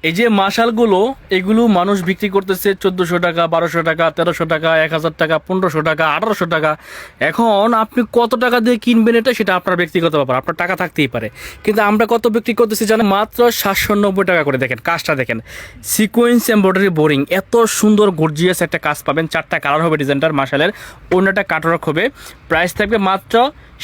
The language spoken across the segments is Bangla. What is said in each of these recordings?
এই যে মাশালগুলো এগুলো মানুষ বিক্রি করতেছে 1400 টাকা, 1200 টাকা, 1300 টাকা, 1000 টাকা, 1500 টাকা, 1800 টাকা। এখন আপনি কত টাকা দিয়ে কিনবেন এটা সেটা আপনার ব্যক্তিগত ব্যাপার, আপনার টাকা থাকতেই পারে। কিন্তু আমরা কত বিক্রি করতেছি জানেন? মাত্র 790 টাকা করে। দেখেন কাজটা দেখেন, সিকোয়েন্স এমব্রয়ডারি বোরিং, এত সুন্দর গর্জিয়াস একটা কাজ পাবেন। 4টা কালার হবে ডিজাইনটার মাশালের, অন্যটা কাটওয়ার্ক হবে। প্রাইস থাকবে মাত্র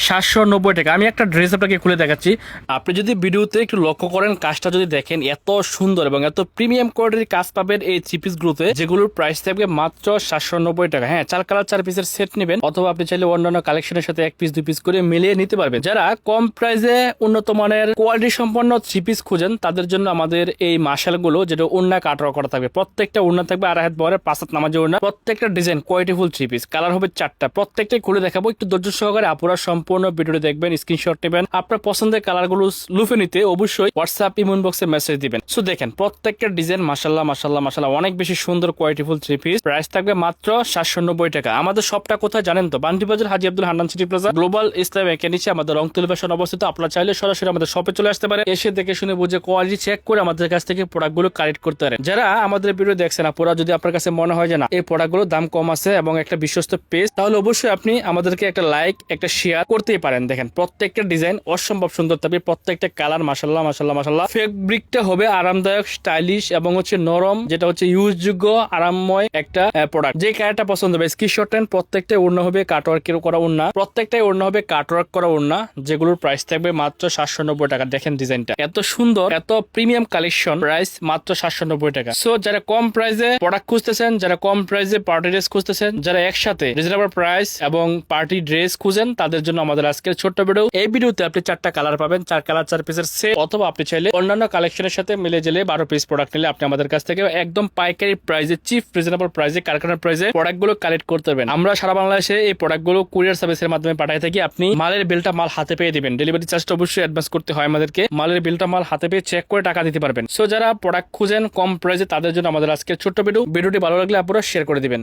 790 টাকা। আমি একটা ড্রেস আপনাকে খুলে দেখাচ্ছি, আপনি যদি ভিডিওতে একটু লক্ষ্য করেন, কাজটা যদি দেখেন, এত সুন্দর এবং এত প্রিমিয়াম কোয়ালিটির কাজ পাবেন এই থ্রি পিস গুলোতে, যেগুলোর প্রাইস থাকবে মাত্র 790 টাকা। হ্যাঁ, 4 কালার 4 পিসের সেট নেবেন, অথবা আপনি চাইলে অন্যান্য কালেকশনের সাথে 1 পিস 2 পিস করে মিলিয়ে নিতে পারবেন। যারা কম প্রাইসে উন্নত মানের কোয়ালিটি সম্পন্ন থ্রি পিস খুঁজেন, তাদের জন্য আমাদের এই মাশালগুলো, যেটা ওন্না কাটওয়ার্ক করা থাকবে, প্রত্যেকটা ওন্না থাকবে 2.5 হাত বহরের 5 হাত নামাজের ওন্না, প্রত্যেকটা ডিজাইন কোয়ালিটিফুল থ্রি পিস, কালার হবে 4টা, প্রত্যেকটাই খুলে দেখাবো। একটু ধৈর্য সহকারে আপুরা সম্পূর্ণ ভিডিওটি দেখবেন, স্ক্রিনশট নেবেন। আপনার পছন্দের কালারগুলো লুফে নিতে অবশ্যই হোয়াটসঅ্যাপ ইমো বক্সে মেসেজ দিবেন। সো দেখেন প্রত্যেকটা ডিজাইন মাশাআল্লাহ মাশাআল্লাহ মাশাআল্লাহ অনেক বেশি সুন্দর কোয়ালিটিফুল থ্রি পিস। প্রাইস থাকবে মাত্র 790 টাকা। আমাদের শপটা কোথায় জানেন তো? Bandibazar Haji Abdul Hannan City Plaza Global Islam ব্যাংকের নিচে আমাদের রংতুলি ফ্যাশন অবস্থিত। আপনারা চাইলে সরাসরি আমাদের শপে চলে আসতে পারে, এসে দেখে শুনে বুঝে কোয়ালিটি চেক করে আমাদের কাছ থেকে প্রোডাক্টগুলো কালেক্ট করতে পারেন। যারা আমাদের ভিডিও দেখছেন আপুরা, যদি আপনার কাছে মনে হয় যে না এই প্রোডাক্টগুলোর দাম কম আছে এবং একটা বিশ্বস্ত পেজ, তাহলে অবশ্যই আপনি আমাদেরকে একটা লাইক একটা শেয়ার করতেই পারেন। দেখেন প্রত্যেকটা ডিজাইন অসম্ভব সুন্দর থাকবে, প্রত্যেকটা কালার মাশাআল্লাহ মাশাআল্লাহ মাশাআল্লাহ। ফেব্রিকটা হবে আরামদায়ক, স্টাইলিশ এবং হচ্ছে নরম, যেটা হচ্ছে ইউজযোগ্য আরামময় একটা প্রোডাক্ট। যে কালারটা পছন্দ হবে স্ক্রিনশট নেন। প্রত্যেকটাই ওড়না হবে কাটওয়ার্কের করা ওড়না, প্রত্যেকটাই ওড়না হবে কাটওয়ার্ক করা ওড়না, যেগুলোর প্রাইস থাকবে মাত্র 790 টাকা। দেখেন ডিজাইনটা এত সুন্দর, এত প্রিমিয়াম কালেকশন, প্রাইস মাত্র 790 টাকা। সো যারা কম প্রাইসে প্রোডাক্ট খুঁজতেছেন, যারা কম প্রাইসে পার্টি ড্রেস খুঁজতেছেন, যারা একসাথে রিজনেবল প্রাইস এবং পার্টি ড্রেস খুঁজেন, তাদের জন্য আমাদের আজকের ছোট্ট ভিডিও। এই ভিডিওতে আপনি 4টা কালার পাবেন, 4 কালার 4 পিসের সেট, অথবা আপনি চাইলে অন্যান্য কালেকশনের সাথে মিলে জেলে 12 পিস প্রোডাক্ট নিলে আপনি আমাদের কাছ থেকে একদম পাইকারি প্রাইসে, চিপ রিজনেবল প্রাইসে, কারখানার প্রাইসে প্রোডাক্টগুলো কালেক্ট করতে পারবেন। আমরা সারা বাংলাদেশে এই প্রোডাক্টগুলো কুরিয়ার সার্ভিসের মাধ্যমে পাঠিয়ে থাকি। আপনি মালের বিলটা মাল হাতে পেয়ে দিবেন, ডেলিভারি চার্জটা অবশ্যই অ্যাডভান্স করতে হয় আমাদেরকে। মালের বিলটা মাল হাতে পেয়ে চেক করে টাকা দিতে পারবেন। সো যারা প্রোডাক্ট খুঁজেন কম প্রাইসে, তাদের জন্য আমাদের আজকের ছোট্ট ভিডিওটি ভালো লাগলে আপনারা শেয়ার করে দিবেন।